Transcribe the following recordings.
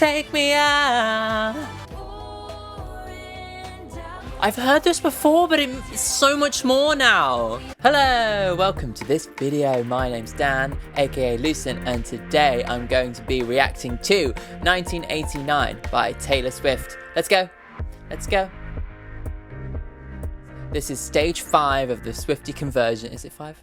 take me out. I've heard this before, but it's so much more now. Hello, welcome to this video. My name's Dan, aka Lucent, and today I'm going to be reacting to 1989 by Taylor Swift. Let's go. Let's go. This is stage 5 of the Swiftie conversion. Is it 5?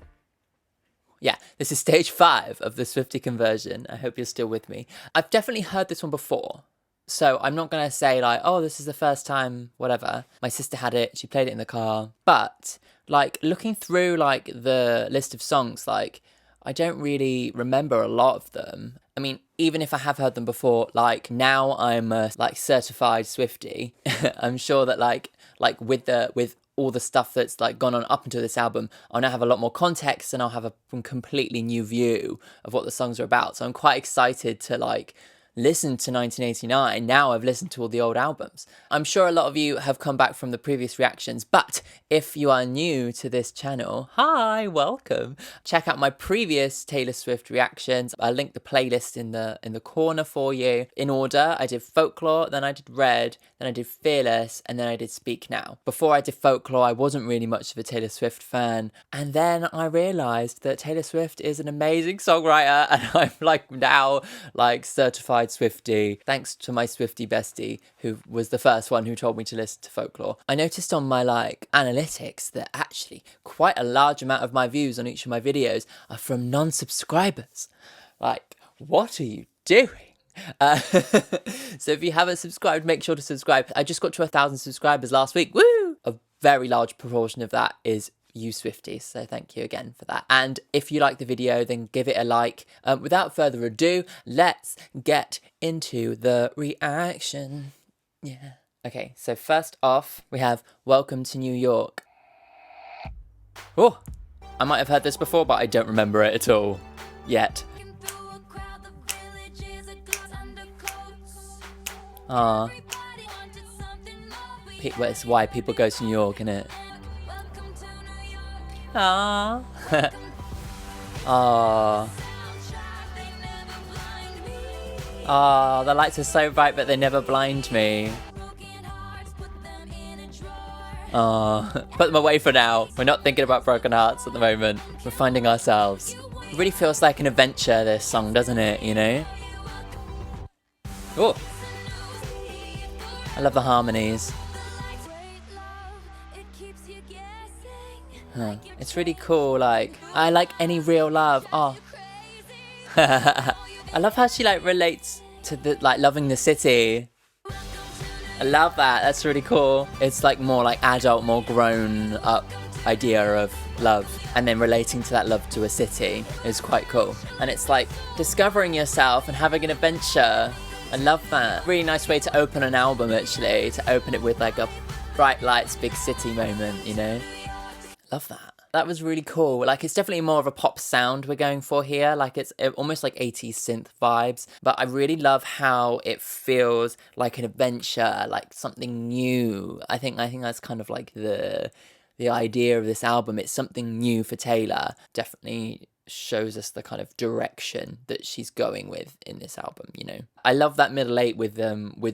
Yeah, this is stage 5 of the Swiftie conversion. I hope you're still with me. I've definitely heard this one before. So I'm not going to say like, oh, this is the first time, whatever. My sister had it, she played it in the car. But like looking through like the list of songs, like I don't really remember a lot of them. I mean, even if I have heard them before, like now I'm a like certified Swiftie. I'm sure that like with all the stuff that's like gone on up until this album, I'll now have a lot more context and I'll have a completely new view of what the songs are about. So I'm quite excited to like listen to 1989. Now I've listened to all the old albums. I'm sure a lot of you have come back from the previous reactions, but if you are new to this channel, hi, welcome. Check out my previous Taylor Swift reactions. I'll link the playlist in the corner for you. In order, I did Folklore, then I did Red, then I did Fearless, and then I did Speak Now. Before I did Folklore, I wasn't really much of a Taylor Swift fan, and then I realised that Taylor Swift is an amazing songwriter, and I'm like now like certified Swiftie, thanks to my Swiftie bestie, who was the first one who told me to listen to Folklore. I noticed on my like analytics that actually quite a large amount of my views on each of my videos are from non-subscribers. Like, what are you doing? So if you haven't subscribed, make sure to subscribe. I just got to 1,000 subscribers last week. Woo! A very large proportion of that is you Swifties, so thank you again for that. And if you like the video, then give it a like. Without further ado, let's get into the reaction. Yeah. Okay, so first off, we have Welcome to New York. Oh, I might have heard this before, but I don't remember it at all yet. Ah, it's why people go to New York, isn't it? Ah. Ah. Ah, the lights are so bright, but they never blind me. Ah, put them away for now. We're not thinking about broken hearts at the moment. We're finding ourselves. It really feels like an adventure, this song, doesn't it, you know? Oh. I love the harmonies. Huh. It's really cool, like, I like any real love. Oh. I love how she like relates to the like loving the city. I love that. That's really cool. It's like more like adult, more grown up idea of love, and then relating to that love to a city is quite cool. And it's like discovering yourself and having an adventure. I love that. Really nice way to open an album, actually, to open it with like a bright lights, big city moment, you know? Love that. That was really cool. Like, it's definitely more of a pop sound we're going for here. Like, it's almost like 80s synth vibes. But I really love how it feels like an adventure, like something new. I think that's kind of like the idea of this album. It's something new for Taylor. Definitely shows us the kind of direction that she's going with in this album, you know. I love that middle eight with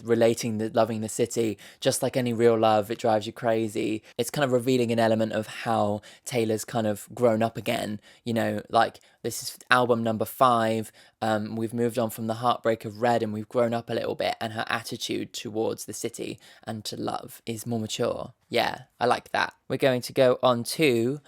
relating the loving the city, just like any real love, it drives you crazy. It's kind of revealing an element of how Taylor's kind of grown up again, you know, like this is album number 5. We've moved on from the heartbreak of Red and we've grown up a little bit, and her attitude towards the city and to love is more mature. Yeah, I like that. We're going to go on to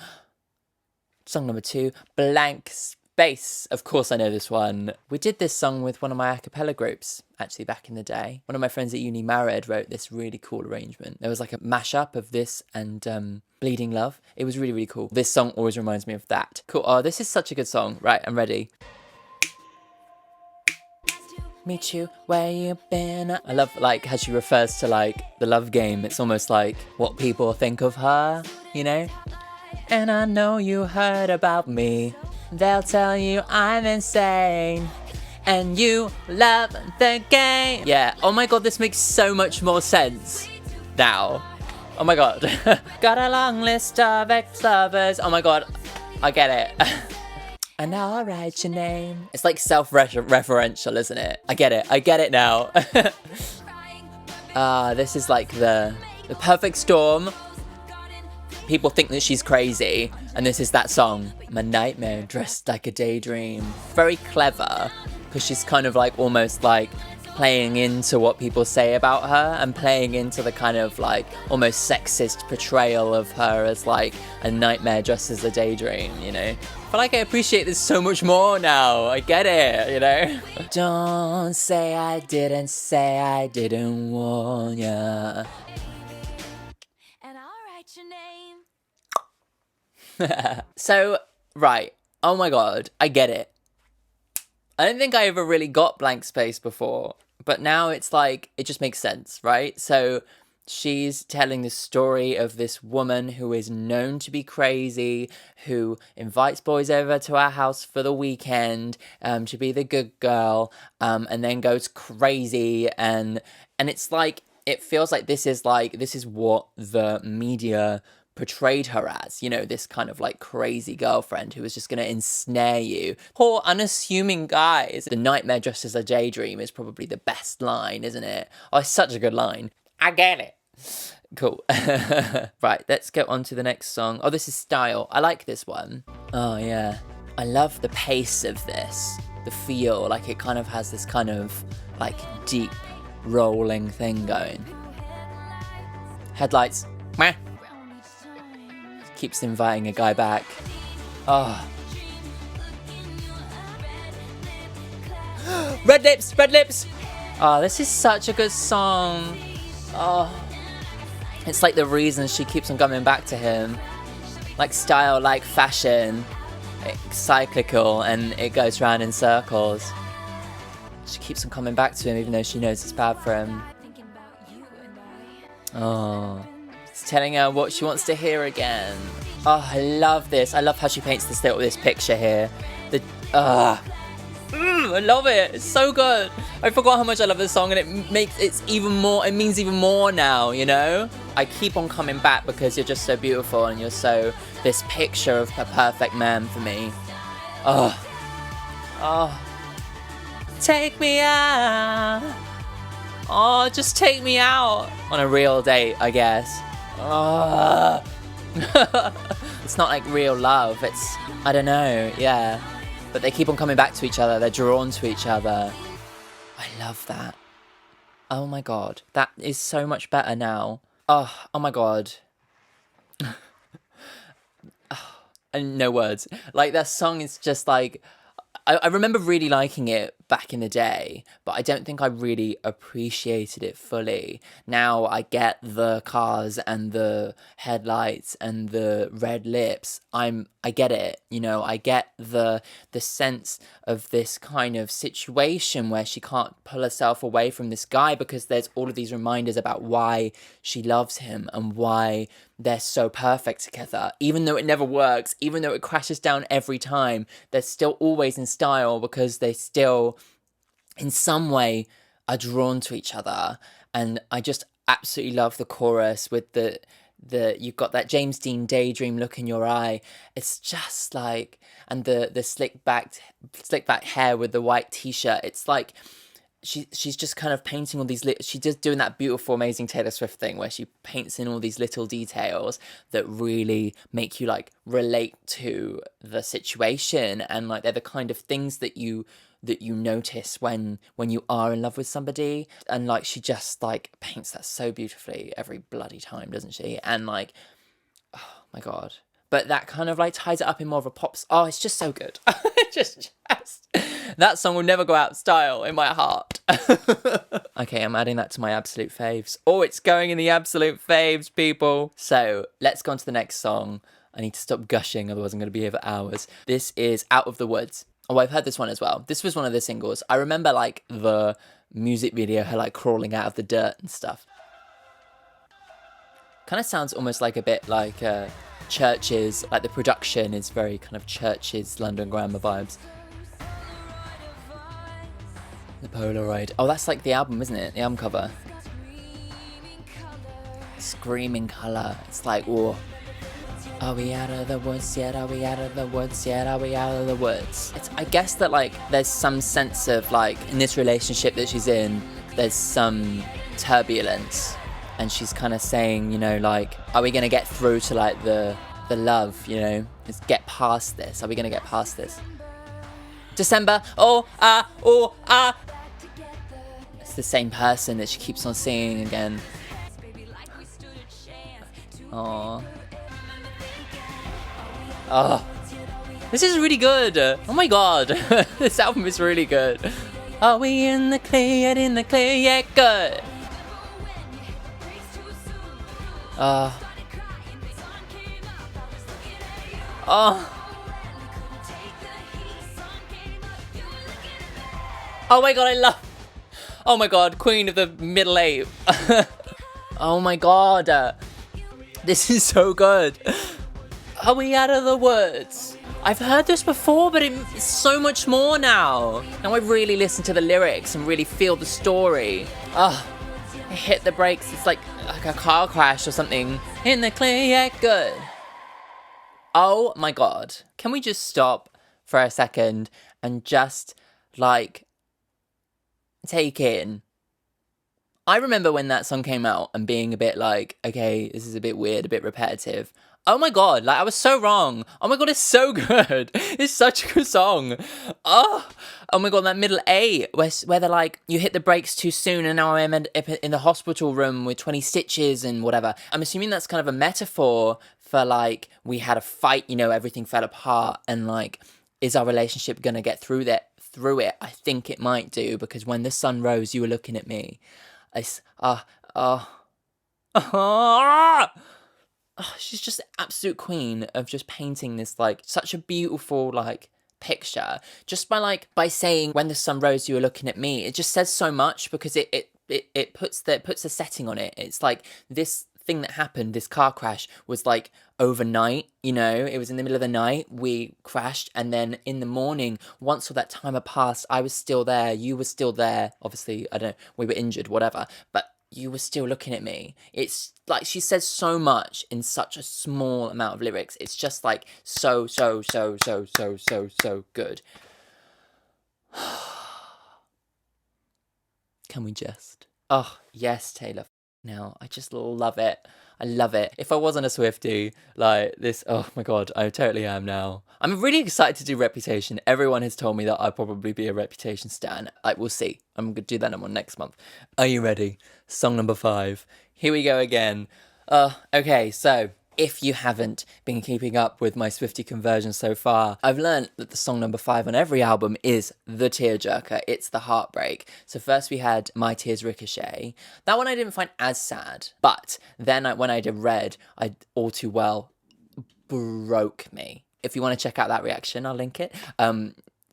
song number 2, Blank Space. Of course I know this one. We did this song with one of my a cappella groups, actually, back in the day. One of my friends at uni, Married, wrote this really cool arrangement. There was like a mashup of this and Bleeding Love. It was really, really cool. This song always reminds me of that. Cool. Oh, this is such a good song. Right, I'm ready. Meet you where you been. I love like how she refers to like the love game. It's almost like what people think of her, you know? And I know you heard about me. They'll tell you I'm insane. And you love the game. Yeah, oh my god, this makes so much more sense now. Oh my god. Got a long list of ex-lovers. Oh my god, I get it. And I'll write your name. It's like self-referential, isn't it? I get it now. This is like the perfect storm. People think that she's crazy, and this is that song. My nightmare dressed like a daydream. Very clever, because she's kind of like almost like playing into what people say about her and playing into the kind of like almost sexist portrayal of her as like a nightmare dressed as a daydream, you know? I feel like I appreciate this so much more now. I get it, you know? Don't say I didn't warn ya. And I'll write your name. So, right. Oh my god, I get it. I don't think I ever really got blank space before, but now it's like, it just makes sense, right? So she's telling the story of this woman who is known to be crazy, who invites boys over to our house for the weekend to be the good girl, and then goes crazy, and it's like, it feels like this is what the media portrayed her as, you know, this kind of like crazy girlfriend who was just going to ensnare you. Poor unassuming guys. The nightmare dressed as a daydream is probably the best line, isn't it? Oh, it's such a good line. I get it. Cool. Right, let's go on to the next song. Oh, this is Style. I like this one. Oh, yeah. I love the pace of this. The feel, like it kind of has this kind of like deep rolling thing going. Headlights. Meh. Keeps inviting a guy back. Oh. Red lips, red lips. Oh, this is such a good song. Oh. It's like the reason she keeps on coming back to him. Like style, like fashion. It's cyclical and it goes round in circles. She keeps on coming back to him even though she knows it's bad for him. Oh. It's telling her what she wants to hear again. Oh, I love this. I love how she paints this picture here. I love it. It's so good. I forgot how much I love this song, and it means even more now, you know? I keep on coming back because you're just so beautiful and you're so this picture of a perfect man for me. Oh. Take me out. Oh, just take me out on a real date, I guess. It's not like real love. It's, I don't know, yeah. But they keep on coming back to each other. They're drawn to each other. I love that. Oh my god. That is so much better now. Oh my god. And no words. Like, that song is just like... I remember really liking it back in the day, but I don't think I really appreciated it fully. Now I get the cars and the headlights and the red lips. I get it, you know, I get the sense of this kind of situation where she can't pull herself away from this guy because there's all of these reminders about why she loves him and why they're so perfect together. Even though it never works, even though it crashes down every time, they're still always in style because they still, in some way, are drawn to each other. And I just absolutely love the chorus with the you've got that James Dean daydream look in your eye. It's just like, and the slick back hair with the white t-shirt. It's like she's just kind of painting all these she's just doing that beautiful, amazing Taylor Swift thing where she paints in all these little details that really make you like relate to the situation, and like they're the kind of things that you notice when you are in love with somebody. And like she just like paints that so beautifully every bloody time, doesn't she? And like, oh my god. But that kind of like ties it up in more of a pop. Oh, it's just so good. just that song will never go out of style in my heart. Okay, I'm adding that to my absolute faves. Oh, it's going in the absolute faves, people. So let's go on to the next song. I need to stop gushing, otherwise I'm going to be here for hours. This is Out of the Woods. Oh, I've heard this one as well. This was one of the singles. I remember like the music video, her like crawling out of the dirt and stuff. Kind of sounds almost like a bit like Churches, like the production is very kind of Churches, London Grammar vibes. The Polaroid. Oh, that's like the album, isn't it? The album cover. Screaming Colour. It's like, whoa. Are we out of the woods yet? Are we out of the woods yet? Are we out of the woods? I guess that like there's some sense of like in this relationship that she's in, there's some turbulence, and she's kind of saying, you know, like, are we gonna get through to like the love, you know? Let's get past this. Are we gonna get past this? December, it's the same person that she keeps on singing again. Aww. Oh, this is really good. Oh my god, this album is really good. Are we in the clear, yet in the clear, yet good? Oh. Oh my god, I love... Oh my god, Queen of the Middle Eight. Oh my god. This is so good. Are we out of the woods? I've heard this before, but it's so much more now. Now I really listen to the lyrics and really feel the story. Oh, I hit the brakes. It's like a car crash or something. In the clear, yeah, good. Oh my god. Can we just stop for a second and just, like, take in? I remember when that song came out and being a bit like, okay, this is a bit weird, a bit repetitive. Oh my god, like I was so wrong. Oh my god, it's so good. It's such a good song. Oh my god, that middle A where they're like, you hit the brakes too soon and now I'm in the hospital room with 20 stitches and whatever. I'm assuming that's kind of a metaphor for like, we had a fight, you know, everything fell apart and like, is our relationship gonna get through it? I think it might do, because when the sun rose, you were looking at me. She's just the absolute queen of just painting this like such a beautiful like picture just by saying when the sun rose you were looking at me. It just says so much because it puts a setting on it. It's like this thing that happened, this car crash, was like overnight, you know, it was in the middle of the night, we crashed, and then in the morning, once all that time had passed, I was still there, you were still there, obviously, I don't know, we were injured, whatever, but you were still looking at me. It's like she says so much in such a small amount of lyrics. It's just like so good. Can we just? Oh, yes, Taylor. Now, I just love it. I love it. If I wasn't a Swiftie, like this, oh my god, I totally am now. I'm really excited to do Reputation. Everyone has told me that I'll probably be a Reputation stan. Like, we'll see. I'm going to do that one next month. Are you ready? Song number 5. Here we go again. Okay, so if you haven't been keeping up with my Swiftie conversion so far, I've learned that the song number 5 on every album is the tearjerker. It's the heartbreak. So first we had My Tears Ricochet. That one I didn't find as sad, but then when I did Red, I All Too Well broke me. If you want to check out that reaction, I'll link it.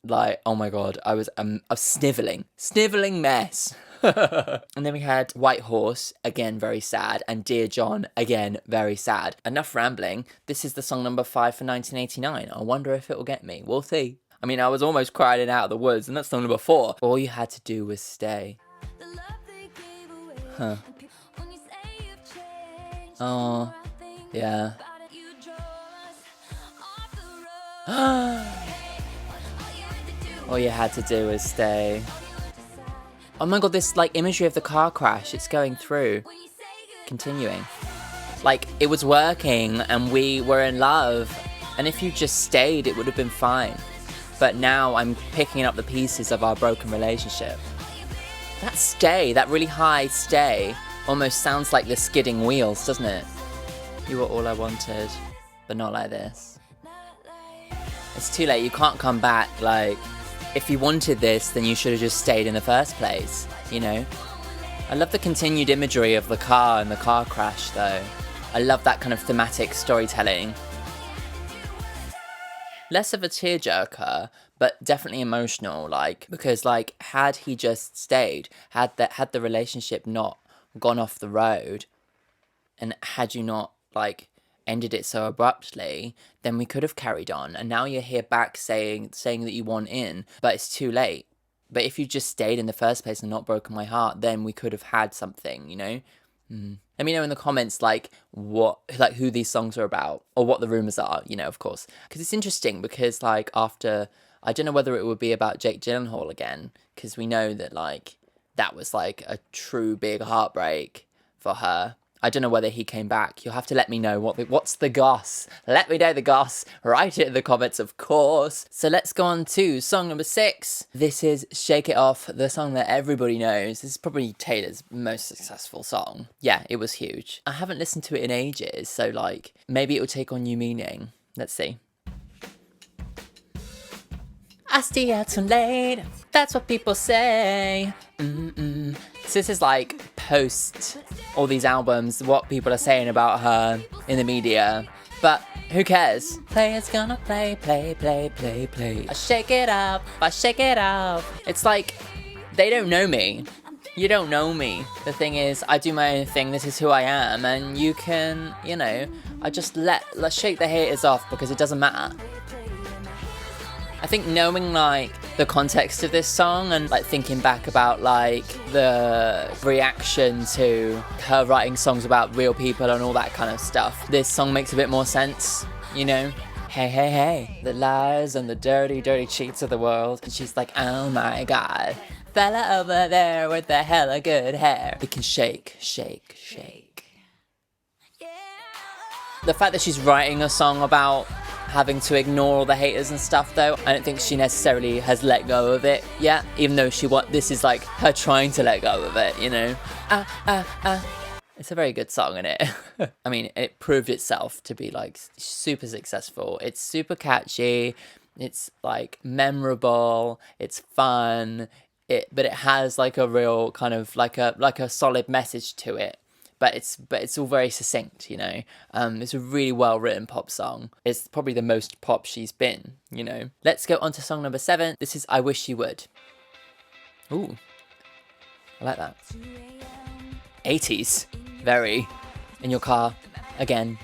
Like, oh my god, I was a snivelling mess. And then we had White Horse, again very sad, and Dear John, again very sad. Enough rambling. This is the song number 5 for 1989. I wonder if it'll get me. We'll see. I mean, I was almost crying out of the woods, and that's song number 4. All you had to do was stay. Huh. Oh, yeah. All you had to do was stay. Oh my god, this like imagery of the car crash, it's going through. Continuing. Like, it was working and we were in love, and if you just stayed, it would have been fine. But now I'm picking up the pieces of our broken relationship. That stay, that really high stay, almost sounds like the skidding wheels, doesn't it? You were all I wanted, but not like this. It's too late, you can't come back. Like, if you wanted this, then you should have just stayed in the first place, you know? I love the continued imagery of the car and the car crash, though. I love that kind of thematic storytelling. Less of a tearjerker, but definitely emotional, like, because, like, had he just stayed, had the relationship not gone off the road, and had you not, like, ended it so abruptly, then we could have carried on. And now you're here back saying that you want in, but it's too late. But if you just stayed in the first place and not broken my heart, then we could have had something, you know? Let me know in the comments, like, who these songs are about, or what the rumors are, of course. Because it's interesting, because, like, after, I don't know whether it would be about Jake Gyllenhaal again, because we know that, like, that was, like, a true big heartbreak for her. I don't know whether he came back. You'll have to let me know what's the goss. Let me know the goss. Write it in the comments, of course. So let's go on to song number 6. This is Shake It Off, the song that everybody knows. This is probably Taylor's most successful song. Yeah, it was huge. I haven't listened to it in ages, so, like, maybe it will take on new meaning. Let's see. I stay out too late, that's what people say. So this is, like, post all these albums, what people are saying about her in the media. But who cares? Players gonna play. I shake it up, I shake it off. It's like, they don't know me. You don't know me. The thing is, I do my own thing, this is who I am, and you can, I just let's shake the haters off, because it doesn't matter. I think knowing, like, the context of this song, and, like, thinking back about, like, the reaction to her writing songs about real people and all that kind of stuff, this song makes a bit more sense, Hey, the lies and the dirty, dirty cheats of the world. And she's like, oh my god, fella over there with the hella good hair. It can shake. The fact that she's writing a song about having to ignore all the haters and stuff, though, I don't think she necessarily has let go of it yet, even though this is, like, her trying to let go of it, It's a very good song, isn't it? I mean, it proved itself to be, like, super successful. It's super catchy, it's, like, memorable, it's fun, but it has, like, a real kind of, like a solid message to it. But it's all very succinct, It's a really well-written pop song. It's probably the most pop she's been, Let's go on to song number 7. This is I Wish You Would. Ooh, I like that. 80s, very. In your car, again.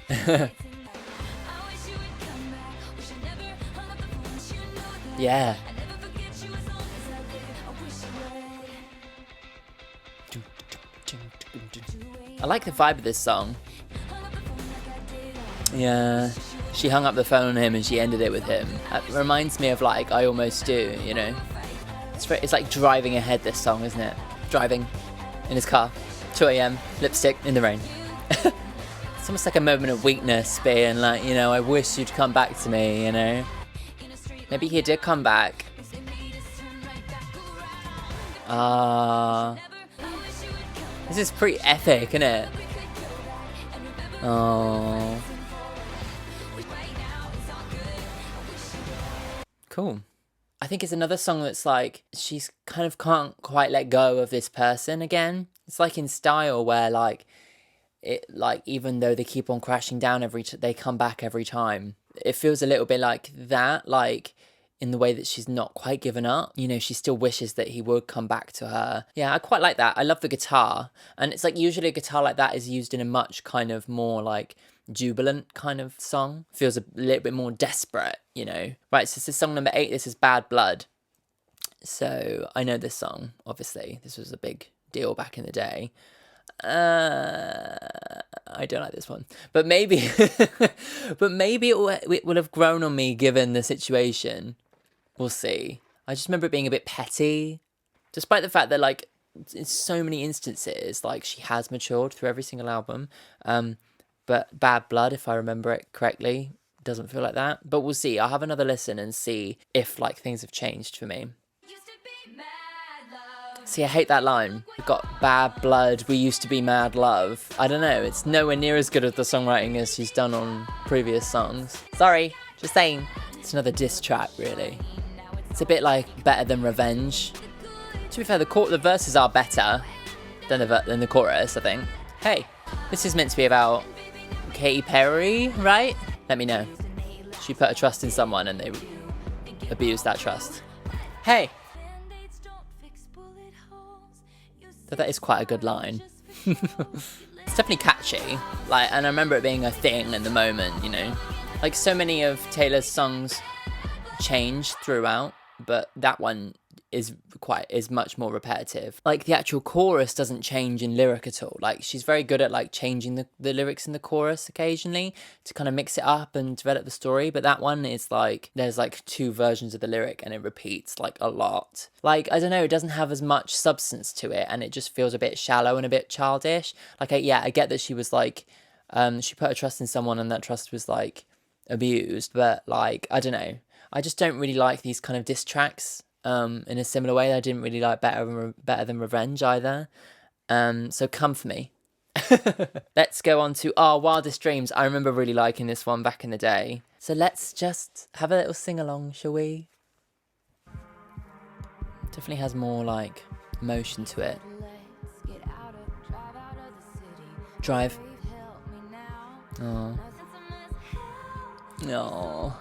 Yeah. I like the vibe of this song. Yeah, she hung up the phone on him and she ended it with him. It reminds me of, like, I Almost Do, It's like driving ahead, this song, isn't it? Driving in his car, 2 a.m, lipstick in the rain. It's almost like a moment of weakness, being like, I wish you'd come back to me, Maybe he did come back. This is pretty epic, isn't it? Oh. Cool. I think it's another song that's like, she's kind of can't quite let go of this person again. It's like in Style, where, like, even though they keep on crashing down they come back every time. It feels a little bit like that, like, in the way that she's not quite given up. She still wishes that he would come back to her. Yeah, I quite like that. I love the guitar. And it's like, usually a guitar like that is used in a much kind of more, like, jubilant kind of song. Feels a little bit more desperate, Right, so this is song number 8. This is Bad Blood. So I know this song, obviously. This was a big deal back in the day. I don't like this one, but maybe it will have grown on me given the situation. We'll see. I just remember it being a bit petty, despite the fact that, like, in so many instances, like, she has matured through every single album. But Bad Blood, if I remember it correctly, doesn't feel like that. But we'll see. I'll have another listen and see if, like, things have changed for me. See, I hate that line. We've got Bad Blood, we used to be mad love. I don't know, it's nowhere near as good at the songwriting as she's done on previous songs. Sorry, just saying. It's another diss track, really. It's a bit like Better Than Revenge. To be fair, the verses are better than the chorus, I think. Hey, this is meant to be about Katy Perry, right? Let me know. She put her trust in someone and they abused that trust. Hey! So that is quite a good line. It's definitely catchy, like, and I remember it being a thing in the moment, Like, so many of Taylor's songs change throughout, but that one is much more repetitive. Like the actual chorus doesn't change in lyric at all. Like she's very good at like changing the lyrics in the chorus occasionally to kind of mix it up and develop the story, but that one is like there's like two versions of the lyric and it repeats like a lot. Like I don't know, it doesn't have as much substance to it and it just feels a bit shallow and a bit childish. Like I get that she was like she put her trust in someone and that trust was like abused, but like I don't know, I just don't really like these kind of diss tracks in a similar way. I didn't really like Better Than Revenge either. So come for me. Let's go on to our Wildest Dreams. I remember really liking this one back in the day. So let's just have a little sing along, shall we? Definitely has more like emotion to it. Drive. Oh. No.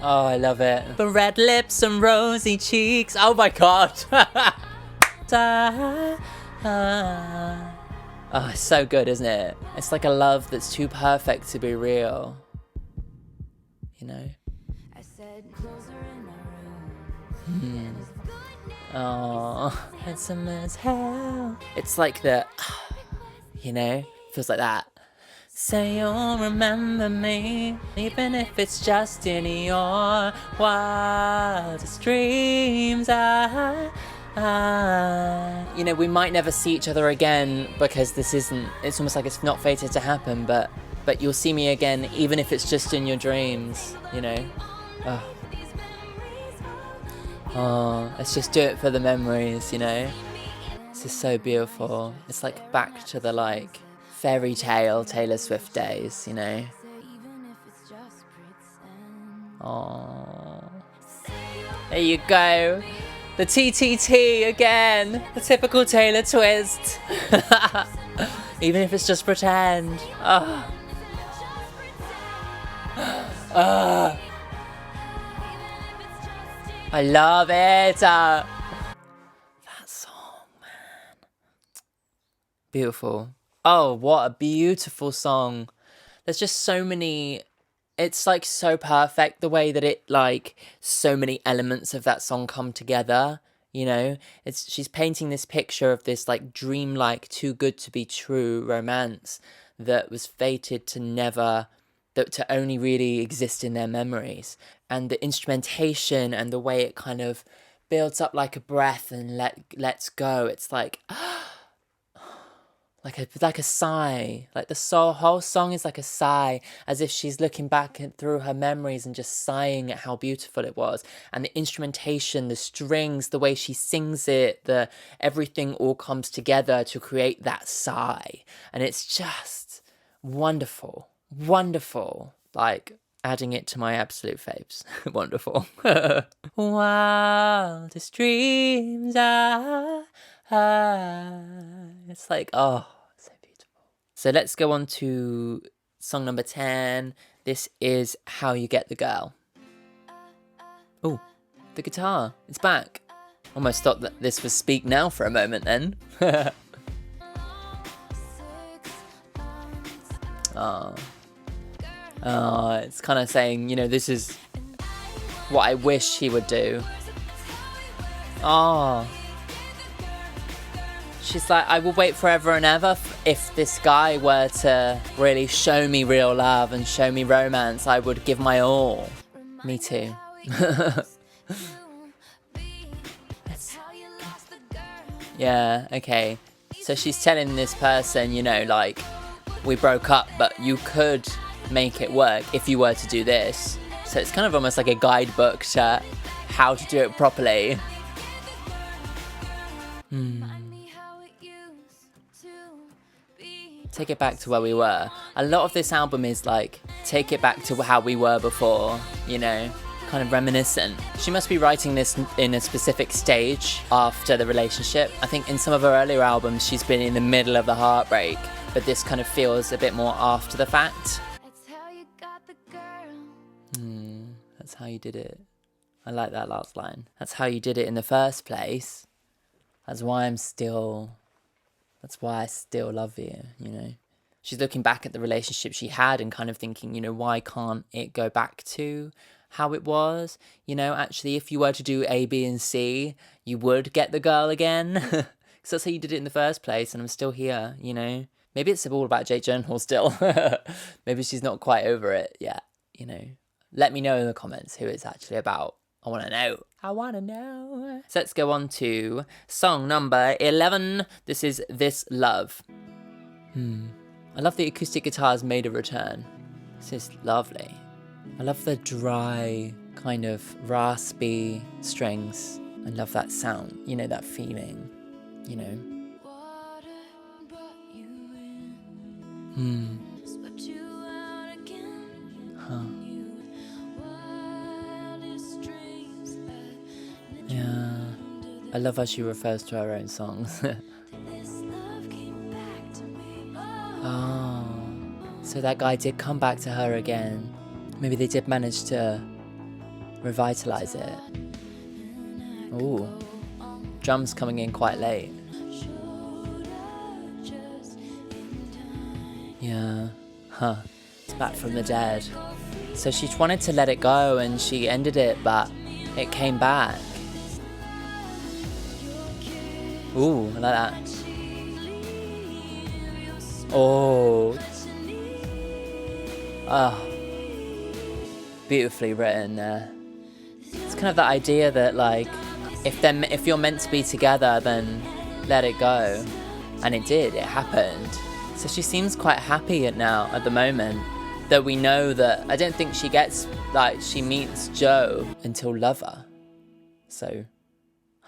Oh, I love it. The red lips and rosy cheeks. Oh my god. Oh, it's so good, isn't it? It's like a love that's too perfect to be real. You know? Oh, handsome as hell. It's like the, you know, feels like that. Say you'll remember me, even if it's just in your wildest dreams. You know, we might never see each other again because this isn't, it's almost like it's not fated to happen, but you'll see me again even if it's just in your dreams, you know. Oh, let's just do it for the memories, you know. This is so beautiful. It's like back to the like fairy tale Taylor Swift days, you know. Oh, there you go. The TTT again. The typical Taylor twist. Even if it's just pretend. I love it. That song, man. Beautiful. Oh, what a beautiful song. There's just so many, it's like so perfect the way that it like so many elements of that song come together, you know. She's painting this picture of this like dreamlike too good to be true romance that was fated to never, that to only really exist in their memories. And the instrumentation and the way it kind of builds up like a breath and lets go, it's like like a sigh. Like the whole song is like a sigh, as if she's looking back through her memories and just sighing at how beautiful it was. And the instrumentation, the strings, the way she sings it, everything all comes together to create that sigh. And it's just wonderful. Wonderful. Like adding it to my absolute faves. Wonderful. Wildest dreams it's like, oh, so beautiful. So let's go on to song number 10. This is How You Get the Girl. Oh, the guitar. It's back. Almost thought that this was Speak Now for a moment then. Oh, it's kind of saying, you know, this is what I wish he would do. Oh. She's like, I will wait forever and ever if this guy were to really show me real love and show me romance. I would give my all. Me too. Yeah, okay. So she's telling this person, you know, like, we broke up, but you could make it work if you were to do this. So it's kind of almost like a guidebook to how to do it properly. Take it back to where we were. A lot of this album is like, take it back to how we were before, you know, kind of reminiscent. She must be writing this in a specific stage after the relationship. I think in some of her earlier albums, she's been in the middle of the heartbreak, but this kind of feels a bit more after the fact. That's how you did it. I like that last line. That's how you did it in the first place. That's why I still love you, you know. She's looking back at the relationship she had and kind of thinking, you know, why can't it go back to how it was. You know, actually, if you were to do A, B, and C, you would get the girl again. Because that's how you did it in the first place, and I'm still here, you know. Maybe it's all about Jake Gyllenhaal still. Maybe she's not quite over it yet, you know. Let me know in the comments who it's actually about. I want to know. I want to know. So let's go on to song number 11. This is This Love. I love the acoustic guitars made a return. This is lovely. I love the dry, kind of raspy strings. I love that sound, you know, that feeling, you know. Yeah. I love how she refers to her own songs. Oh, so that guy did come back to her again. Maybe they did manage to revitalize it. Ooh, drums coming in quite late. Yeah, it's back from the dead. So she wanted to let it go and she ended it, but it came back. Ooh, I like that. Oh, beautifully written there. It's kind of the idea that, like, if you're meant to be together, then let it go. And it did, it happened. So she seems quite happy at the moment, that we know that I don't think she gets, like, she meets Joe until Lover. So,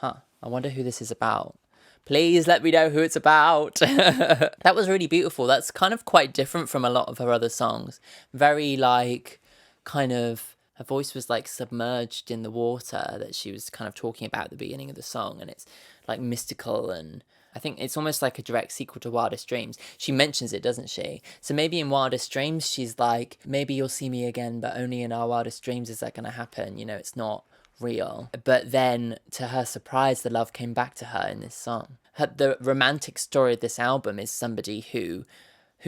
I wonder who this is about. Please let me know who it's about. That was really beautiful. That's kind of quite different from a lot of her other songs. Very, like, kind of, her voice was like submerged in the water that she was kind of talking about at the beginning of the song. And it's like mystical, and I think it's almost like a direct sequel to Wildest Dreams. She mentions it, doesn't she? So maybe in Wildest Dreams, she's like, maybe you'll see me again, but only in our wildest dreams is that going to happen. You know, it's not real. But then, to her surprise, the love came back to her in this song. The romantic story of this album is somebody who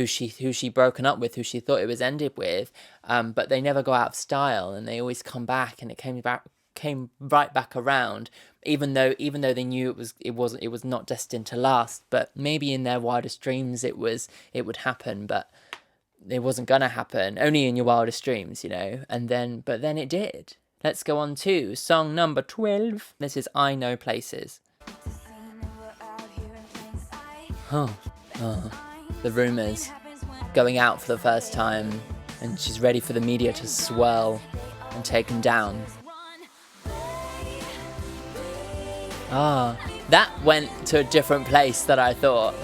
she broken up with, who she thought it was ended with, but they never go out of style, and they always come back, and it came right back around, even though they knew it was not destined to last. But maybe in their wildest dreams it would happen, but it wasn't gonna happen. Only in your wildest dreams, you know. But then it did. Let's go on to song number 12. This is I Know Places. The rumours. Going out for the first time, and she's ready for the media to swirl and take him down. That went to a different place than I thought.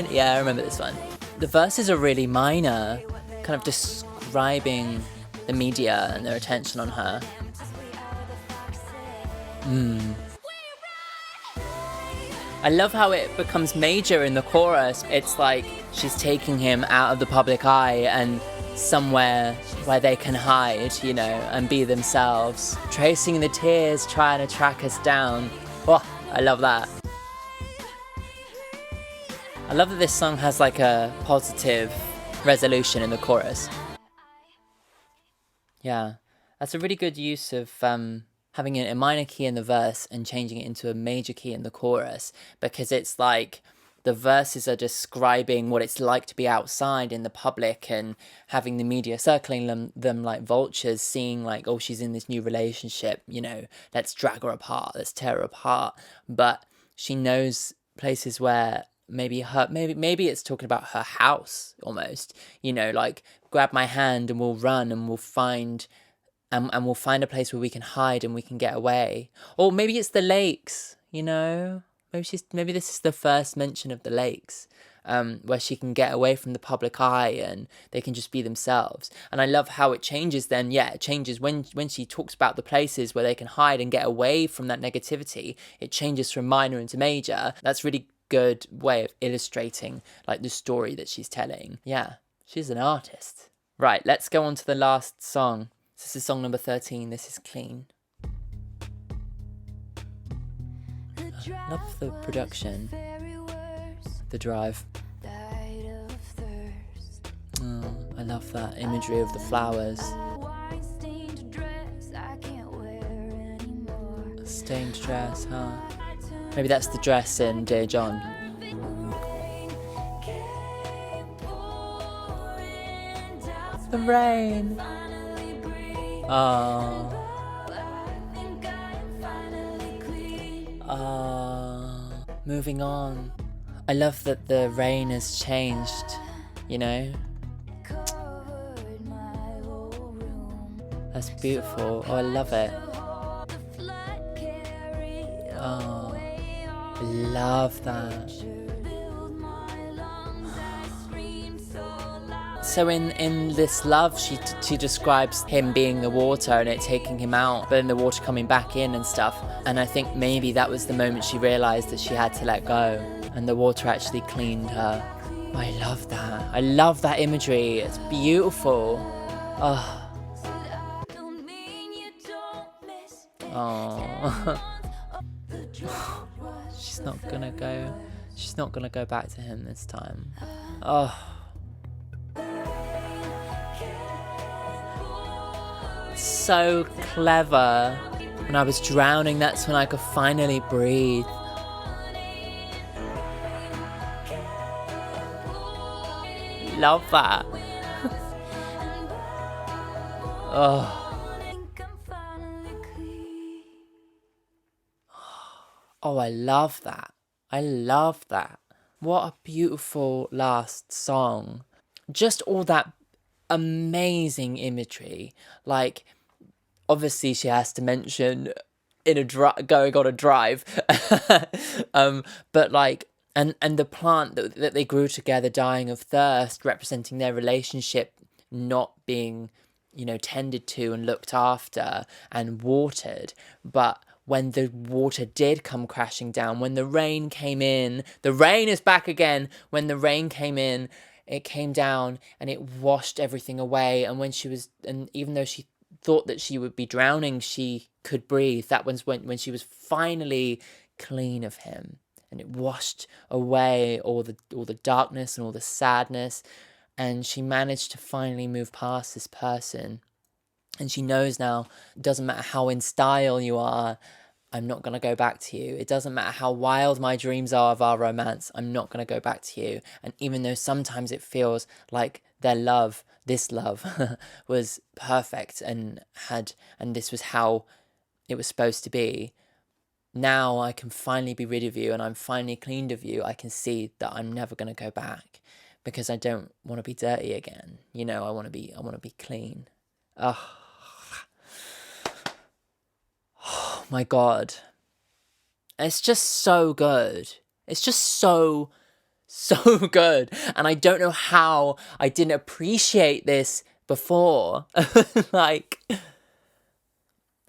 Yeah, I remember this one. The verses are really minor, kind of describing the media and their attention on her. I love how it becomes major in the chorus. It's like she's taking him out of the public eye and somewhere where they can hide, you know, and be themselves. Tracing the tears, trying to track us down. Oh, I love that. I love that this song has like a positive resolution in the chorus. Yeah, that's a really good use of having a minor key in the verse and changing it into a major key in the chorus, because it's like the verses are describing what it's like to be outside in the public and having the media circling them like vultures, seeing like, oh, she's in this new relationship, you know, let's drag her apart, let's tear her apart. But she knows places where maybe it's talking about her house almost, you know, like, grab my hand and we'll run and we'll find a place where we can hide and we can get away. Or maybe it's the lakes, you know? Maybe this is the first mention of the lakes, where she can get away from the public eye and they can just be themselves. And I love how it changes then. Yeah, it changes when she talks about the places where they can hide and get away from that negativity. It changes from minor into major. That's really good way of illustrating like the story that she's telling. Yeah, she's an artist. Right, let's go on to the last song. This is song number 13. This is Clean. I love the production. The drive. Oh, I love love that imagery of the flowers. Wine-stained dress I can't wear anymore. Stained dress, huh? Maybe that's the dress in Dear John. The rain. Oh. Moving on. I love that the rain has changed, you know? That's beautiful. Oh, I love it. Oh, I love that. So in this love, she describes him being the water and it taking him out, but then the water coming back in and stuff. And I think maybe that was the moment she realised that she had to let go, and the water actually cleaned her. I love that. I love that imagery. It's beautiful. Oh. Oh. She's not gonna go. She's not gonna go back to him this time. Oh. So clever. When I was drowning, that's when I could finally breathe. Love that. Oh. Oh, I love that. I love that. What a beautiful last song. Just all that amazing imagery. Like, obviously she has to mention going on a drive. But like, and the plant that they grew together dying of thirst, representing their relationship not being, tended to and looked after and watered. But when the water did come crashing down, when the rain came in, the rain is back again. When the rain came in, it came down and it washed everything away. And even though she thought that she would be drowning, she could breathe. That was when she was finally clean of him, and it washed away all the darkness and all the sadness, and she managed to finally move past this person. And she knows now, it doesn't matter how in style you are, I'm not going to go back to you. It doesn't matter how wild my dreams are of our romance, I'm not going to go back to you. And even though sometimes it feels like this love was perfect and this was how it was supposed to be, now I can finally be rid of you and I'm finally cleaned of you. I can see that I'm never going to go back because I don't want to be dirty again. I want to be clean. Oh my God. It's just so good. It's just so good. And I don't know how I didn't appreciate this before. Like,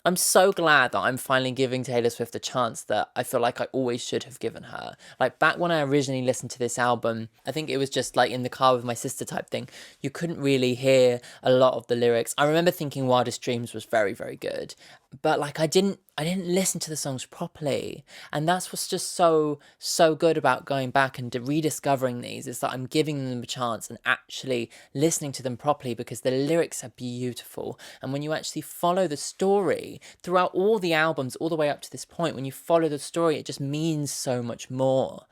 I'm so glad that I'm finally giving Taylor Swift a chance that I feel like I always should have given her. Like, back when I originally listened to this album, I think it was just like in the car with my sister type thing. You couldn't really hear a lot of the lyrics. I remember thinking Wildest Dreams was very, very good. But like, I didn't listen to the songs properly. And that's what's just so good about going back and rediscovering these, is that I'm giving them a chance and actually listening to them properly, because the lyrics are beautiful. And when you actually follow the story throughout all the albums, all the way up to this point, when you follow the story, it just means so much more.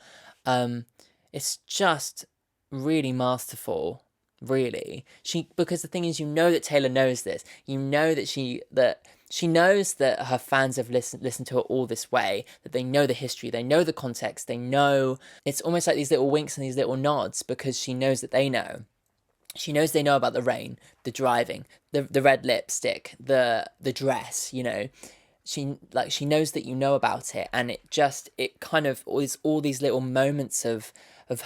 It's just really masterful, really. Because the thing is, that Taylor knows this. That she knows that her fans have listened to her all this way, that they know the history, they know the context, they know. It's almost like these little winks and these little nods, because she knows that they know. She knows they know about the rain, the driving, the red lipstick, the dress, She knows that you know about it, and it kind of is all these little moments of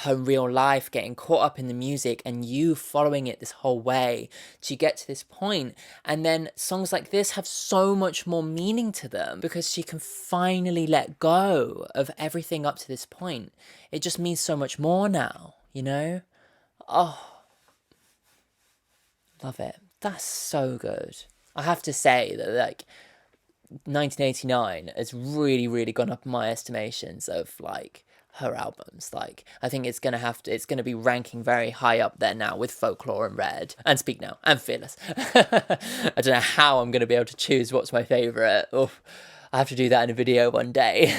her real life getting caught up in the music and you following it this whole way to get to this point. And then songs like this have so much more meaning to them because she can finally let go of everything up to this point. It just means so much more now, Oh, love it. That's so good. I have to say that, like, 1989 has really, really gone up in my estimations of, like, her albums. Like, I think it's gonna be ranking very high up there now with Folklore and Red and Speak Now and Fearless. I don't know how I'm gonna be able to choose what's my favourite. Oof. I have to do that in a video one day.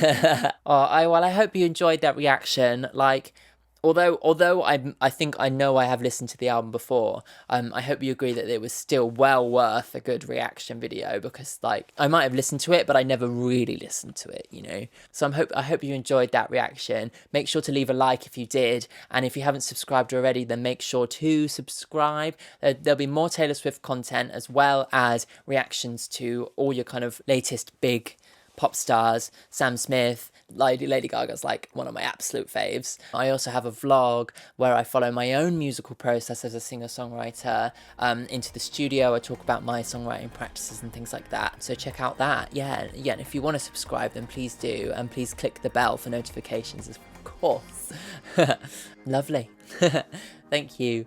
I hope you enjoyed that reaction. Like, although I think I know I have listened to the album before, I hope you agree that it was still well worth a good reaction video, because like I might have listened to it, but I never really listened to it, you know. So I hope you enjoyed that reaction. Make sure to leave a like if you did, and if you haven't subscribed already, then make sure to subscribe. There'll be more Taylor Swift content, as well as reactions to all your kind of latest big pop stars. Sam Smith, Lady Gaga's like one of my absolute faves. I also have a vlog where I follow my own musical process as a singer-songwriter into the studio. I talk about my songwriting practices and things like that. So check out that. Yeah. And if you want to subscribe, then please do. And please click the bell for notifications, of course. Lovely. Thank you.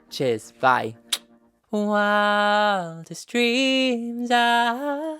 Cheers. Bye. Wildest dreams I